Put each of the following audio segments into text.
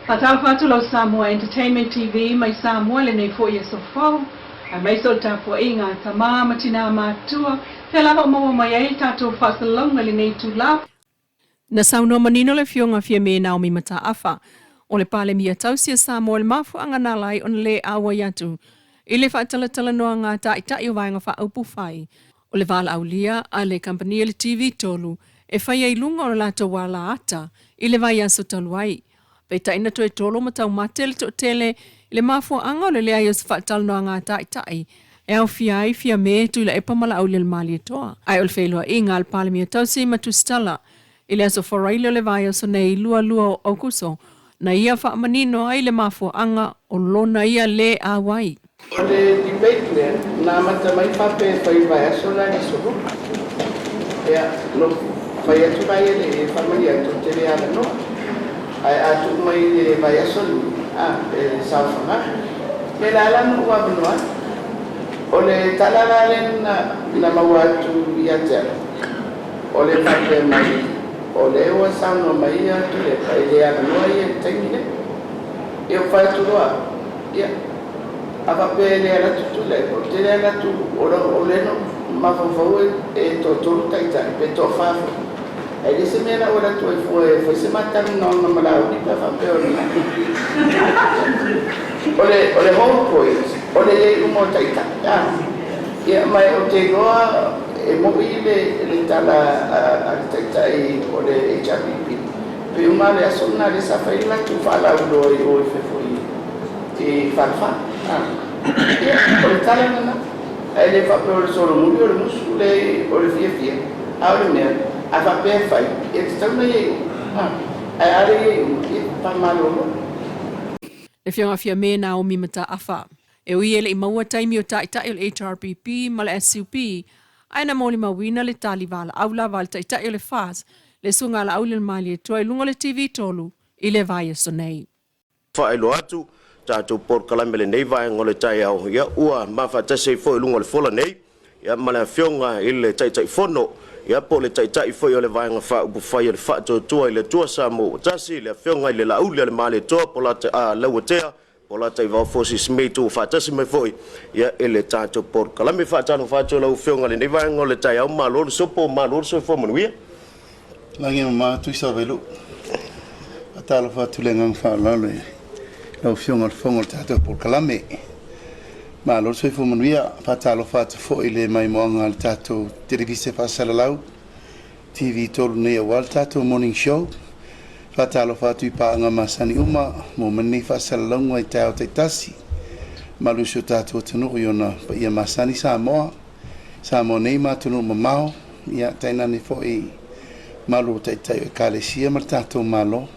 Fatalfatu lo Samoa Entertainment TV mai Samoa le nei fo ia sofo a mai sol tapo inga Atamua matina matua pela ho mo mai ai tatu fasalong le nei tula na sauno manino le fionga fia me Naomi mata afa o le pale mia tausia Samoa le mafu angana lai on le awa yatu ile fatalatala noa ngā ta i wainga fa upu fai o le vala aulia a le kampania le TV tolu e fai ai lunga o le lato wala ata ile vai aso taluai. Pei taina to e tolo matau matele to tele le mafua anga o le lea ios fatal noa ngā tai e au fiai fia me tu ila e pamala au le mali toa. Ai o le Leilua i ngā pale mia tausi matu stala ile aso foraile o le vai aso nei lua o kuso na ia wha manino ai le mafua anga o lona ia le a wai. O le debate lea, nā mata mai whape whai vai aso la ni soho. Ea, no whai atu vai ele e whamai atu te rea la noa. Ai atu mai le vai aso ni, e sauwhanga. Me la lanu ua banoa. O le talalale na maua atu i atera. O le whape mai, o le ua sauno mai atu le whai le ala noa i e tengine. E o whai atu roa. Ia. Apa pele ala tu le o te ala tu o le no ma fo e to taita pe to fa e le semana ora tu foi se mata no ma la ni pa fa pe o le home point o le mo taita ya mai o te goa e mo le tala a taita e o le HRPP pe uma le asona le sa fa ila tu fa la o fe foi e fa o le tala nana ai le whape o le soro muri o le musu o le fia a o le mea a whape fai e te tauna iei ai are iei e pamalolo Le fionga fia me Naomi mata afa e ui ele i maua taimi o tai o le HRPP ma le SUP ai na moli mawina le tali vala aula val tai o le fas le sunga la aule le mali e toi lunga le TV tolu i le vai e sonei. Whaelo atu tātou por kalamele nei vai ngole tai au ia ua mafa tase foi lunga le fola nei ia mala fionga ile tai fono ia po le tai foi ole vai nga fa upu fai le fa to tua ile tua Samoa tasi le fionga ile la ule le male to pola te a lewatea pola tai va fosi smeto fa tasi me foi ia ile tātou por kalame fa tano fa to la fionga le nei vai ngole tai au malo sopo malo so fo monuia langi ma tu sa velo atalo fa tu le ngang fa la le Lau fionga fonga tato por kalame. Ma lo soi fo manuia patalo fatu fo ile mai moanga al tato televise fa salalau. TV tolu nei wal tato morning show. Patalo fatu pa nga masani uma mo mani fa salalau ngai tao te tasi. Ma lo so tato tunu yona pa ia masani Samoa. Samoa nei ma tunu mamao ia taina ni fo i malo tai kalesia ma tato malo.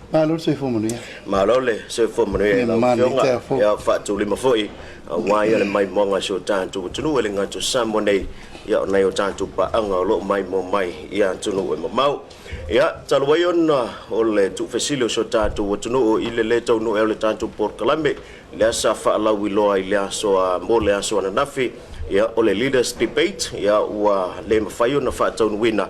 Malo se fo manuia. Malo le se fo manuia la fionga ya fatu lima foi wai le mai monga so tantu tunu le ngato Samoa nei ya nei o tantu pa anga lo mai mo mai ya tunu e mau ya talwayona o le tu fasilio so tantu tunu ile le tau no le tantu por kalame le sa fa la wilo ile so mo le so na nafi ya o le leaders debate ya wa le mafayo na fa tau wina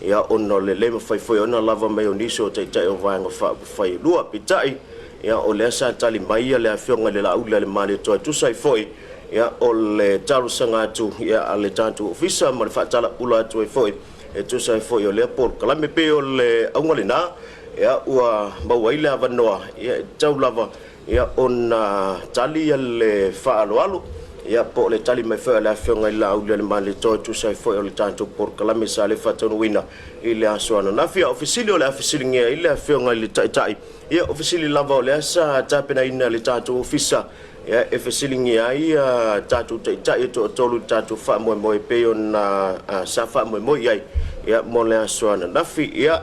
ya ono le mafai foi ona lava mai oniso tai o vanga fa fai lua pitai ya o le sa tali mai le afionga le la ula le mali to tu sai foi ya o le taru sanga tu ya ale tantu ofisa ma fa tala ula tu foi e tu sai foi o le por kala me pe o le aunga le na ya ua bawaila vanoa ya tau lava ya ona tali le fa alo ia po le tali mai fa la fionga la ule le mali to tu sai foi le tanto por kala me sale fa tonu wina ile aso ana na fia ofisili o le ofisili ngia ile fionga le tai ia ofisili lava le sa tapena ina le tanto ofisa ia ofisili ngia ia tanto tai to tolu tanto fa mo pe ona sa fa mo ia ia mo le aso ana na fia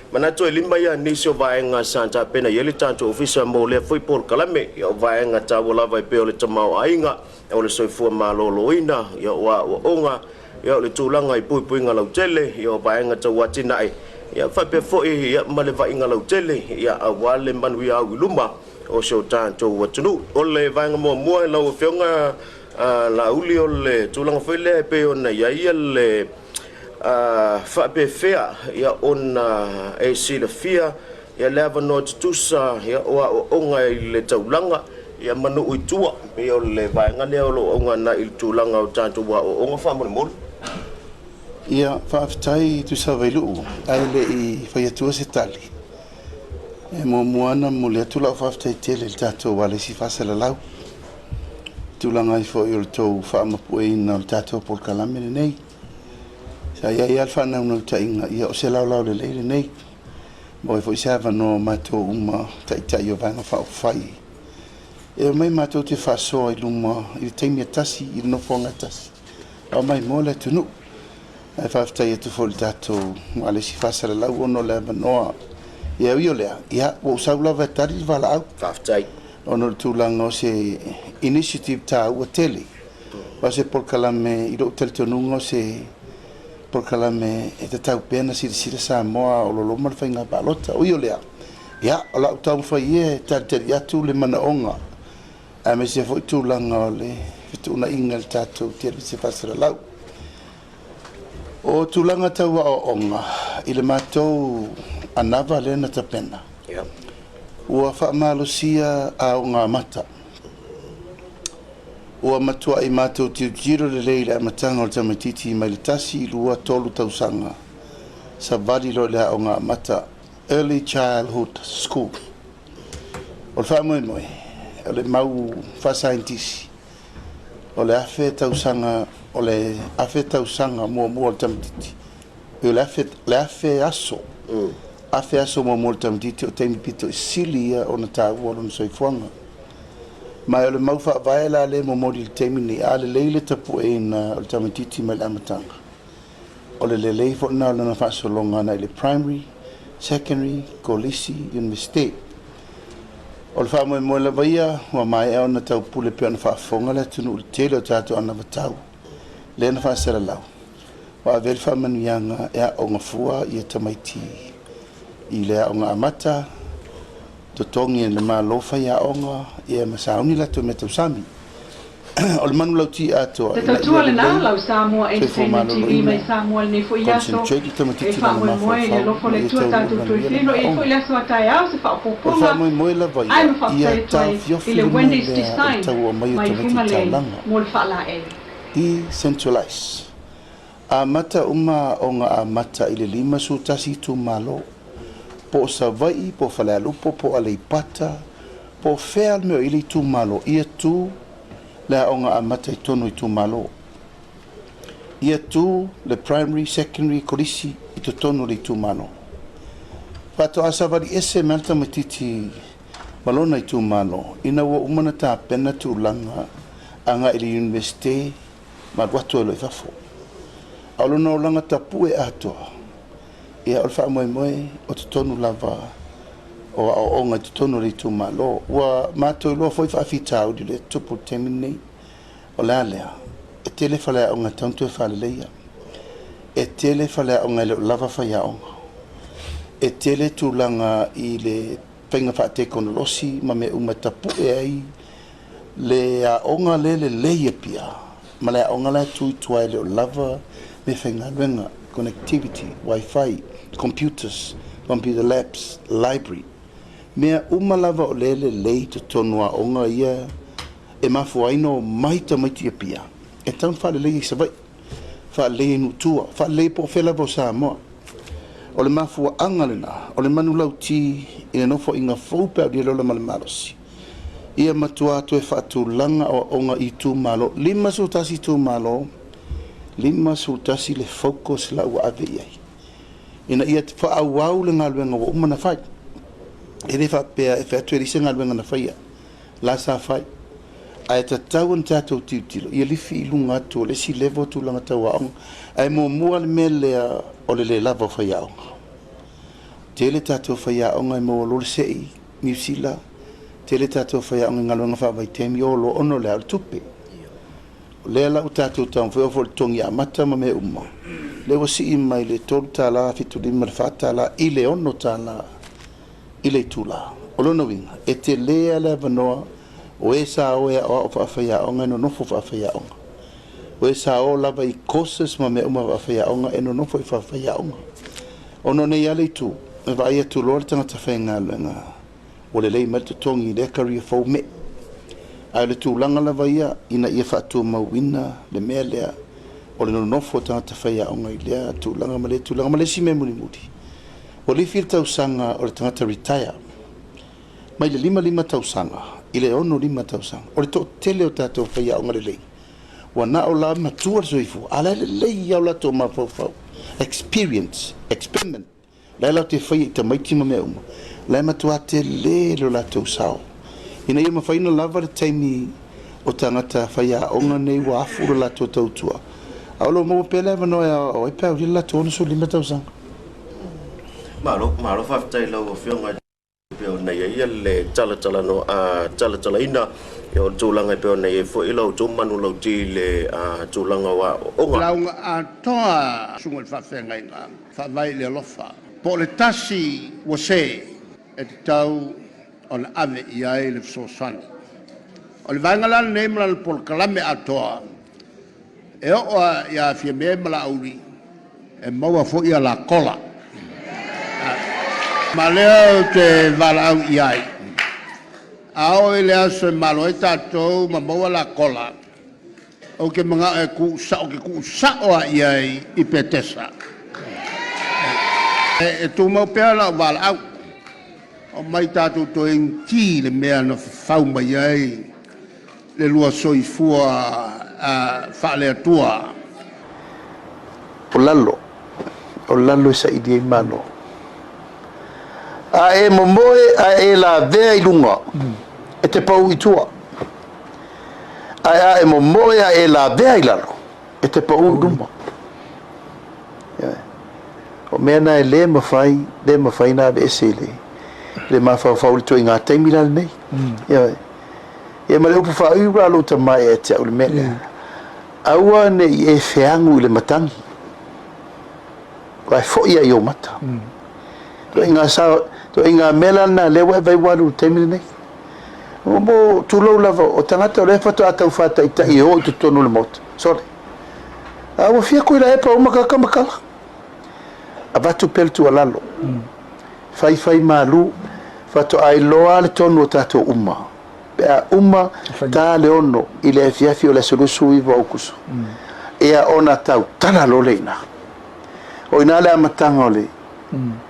manato lima ya nisio vaenga santa pena yeli tanto ofisa mo le foi por kalame ya vaenga tawola vai pe le tamau ainga o le soifua maloloina ya wa onga ya le tulanga i pui nga lautele ya vaenga tawatina ai ya fa pe foi ya male vaenga lautele ya awale manwi au luma o so tanto watunu o le vaenga mo la ofionga la uli o le tulanga foi le pe ona ya le fa pe fea ya ona e sila fia ia le ava no tusa ia o ngai le taulanga ia manu uitua pe o le vaenga le o lo nga na il tulanga o tanto wa o nga famole mol ia whaaftai tu sa vailu ai le I whaiatua se tali e mo moana mo le tula whaaftai tele le tato wale si whasala lau tulanga I fo i o le tau whaamapu e ina le tato por kalame le nei sa ia ia alfa na una ta inga ia o se lau lau le leile nei mo e fo I sava no mato uma tai o vanga whaafai e mai mato te whaasoa I luma I le taimi atasi I le nofonga atasi o mai mo le tunu e whaaftai atu fo le tato wale si whasala lau ono le manoa ia io lea ia o saula va tari vala au whaaftai ono le tūlanga o se initiative tā ua tele o se porkalame I lo teletonunga o se porkalame e te tau pena sira Samoa o lo loma le whainga palota o io lea ia o la utau whai e tari atu le manaonga a me se foi tūlanga o le fituna inga le tātou tere se whasara lau o tūlanga taua o onga I le mātou anava lena tapena ua whaamalosia a o ngā mata ua matua I mātou tiu jiro le leile a matanga o le tamatiti mai le tasi lua tolu tausanga sa vali lo lea o ngā mata Early Childhood School o le whaamoe moe o le mau whasaintisi o le afe tausanga o le afe tausanga mua le tamatiti o le afe aso afe aso mo le tamatiti o teimi pito sili ia o na tāua lona soifuanga mai o le mau whaavae la le mo le teimi ni a le leile tapu e na o le tamatiti mai le amatanga o le lelei fo na o lana whaasolonga na I le primary, secondary, kolisi, university o le whaamoe moe la vaia wa mai e o na tau pule pe o na whaafonga le tunu le tele o tātou ana vatau le na whaasara lau wa avele whaamanuianga e a o ngafua I a tamaiti I lea o ngā amata totongi e le mālofa ia onga ia masauni la tu me tausami o le manu lau ti ato te tautua le nā lau Samoa Entertainment TV mai Samoa le nefo I aso e whamoe moe le lofo le tua tātou tui whino e fo I laso a tai au se whaapoponga ai ma whaatai I le Wendy's Design mai funga le mo le whaala e decentralize a mata uma o ngā amata I le 5 sutasi tu malo po savai po falalupo po aleipata po fea meo I le tu malo ia tu le onga amata I tonu I tu malo ia tu le primary secondary kolisi I tu tonu le tu malo pato asavari ese melta matiti malona I tu malo ina wa umana ta pena tu langa anga I le university ma watu lo fafo alona o langa tapu e atoa ia o wha moe o te tonu lava o onga te tonu le tu malo ua mātou loa foi whaafitau di le tupu temini o lea lea e tele whalea onga tauntu e whaleleia e tele whalea onga le lava whaia onga e tele tūlanga I le whainga whaate konolosi ma me umatapu e ai le a onga le leia pia ma le a onga le tui tuai le o lava me whainga luenga connectivity, Wi-Fi, computers, computer labs, library. Mea umalava o lele lei te tonua onga ia e mafuaino mai tamaiti pia. E taun whale lei sa vai. Whale lei nutua, whale lei po whela vo Samoa. O le mafua angalena, o le manu lau ti ina nofo inga faupe au dialola male marosi. Ia matua to e whatu langa o onga I tu malo. 5 sutasi tu malo. 5 sutasi le focus la ua ave iai. Ina ia te whaauau le ngaluenga wa umana whai. E re whapea e whatu e risa ngaluenga na whaia. La sa whai. A e ta tau an tātou tiutilo. Ia lifi I lunga atu le si levo tu langa tau aonga. A e mua mua le me lea o le lava whaia aonga. Tele tātou whaia aonga e mua lole sei, New Zealand. Tele tātou whaia aonga ngaluenga wha vai temi o lo ono le al tupe. Le la utato tau fo fo tongi amata ma me umma le wasi mai le tolu tala fitu di marfata la ile ono tala ile tula olono winga e te le la vanoa o esa o e o fa fa onga no fo fa fa onga o esa o la vai cosas ma me umma fa fa onga e no fo fa fa onga ono ne yale tu me vai tu lor tanga ta fenga langa o le lei mal te tongi le career fo me a le tu langa la vai ina ia fa tu mawina le mele o le no fo tanga ta fea o ngai le tu langa male si me muri o le fil tau sanga o le tanga ta retire mai le lima tau sanga ile ono 5 tau sanga o le to tele o tato fea o ngai lei wana o la matua soifu ala le lei ya la to ma fo experience experiment la la te fai te mai tima me uma la matua te le lo la to sao ina ia mafaina lava le taimi o tangata faia onga nei wa afu la to tautua aulo mo pele vano o pe o la to no so 5 tau sanga malo fa tai lo fionga pe o nei ia le tala no tala ina yo tulanga pe o nei fo ilo to manu lo ti le tulanga wa onga launga a toa sungal fa fenga inga fa vai le lofa po le tasi wo se e tau on ave ia le so san o le vangala nei mala por kalame a toa e o ia fi me mala auri e maua fo ia la kola ma leo te vala au iai ao ele aso malo e tatou ma maua la kola o ke mga e ku sa o iai i petesa e tu mau pea la vala au o mai tatou to en ti le mea na fau mai ai le lua soifua fa le atua o lalo sa idei malo a e momoe a e la vea i lunga e te pau i tua a e momoe a e la vea i lalo e te pau i lunga o mea na e le mawhai na ave ese le mawhau le toi ngā teimi lal nei ia ma le upu whau i ralo ta mai e te au le mea aua ne i e whiangu i le matangi vai fo ia i o mata to inga mela na le wa vai walu teimi nei o mo tu lo lava o tangata le fa to ata fata ita i o tu tonu le mot sorry a o fia ko la e pa o makaka abatu pel tu alalo fai malu fa to ai loa le tonu tato umma umma ta le ono ile fia o le solusu i va okuso e a ona tau tana lo leina o ina le amatanga ole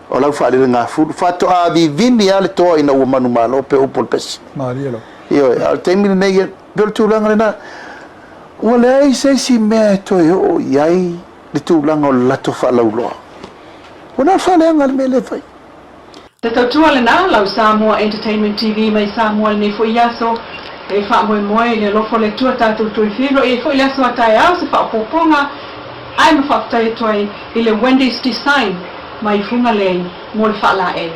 o lau fa le nga fu fa to a vivini ale to ina o manu malo pe o polpes marielo io al temine nei per tu langa na o lei sei si me to o yai le tu langa la to fa lo ona fa le ngal me le fai te tautua le na lau Samoa Entertainment TV mai Samoa ni fo iaso e fa moe le lofo le tua tatu tui filo e fo iaso atai au se fa poponga ai ma fa tai toi ile Wendy's design mai funga le mo le fa la e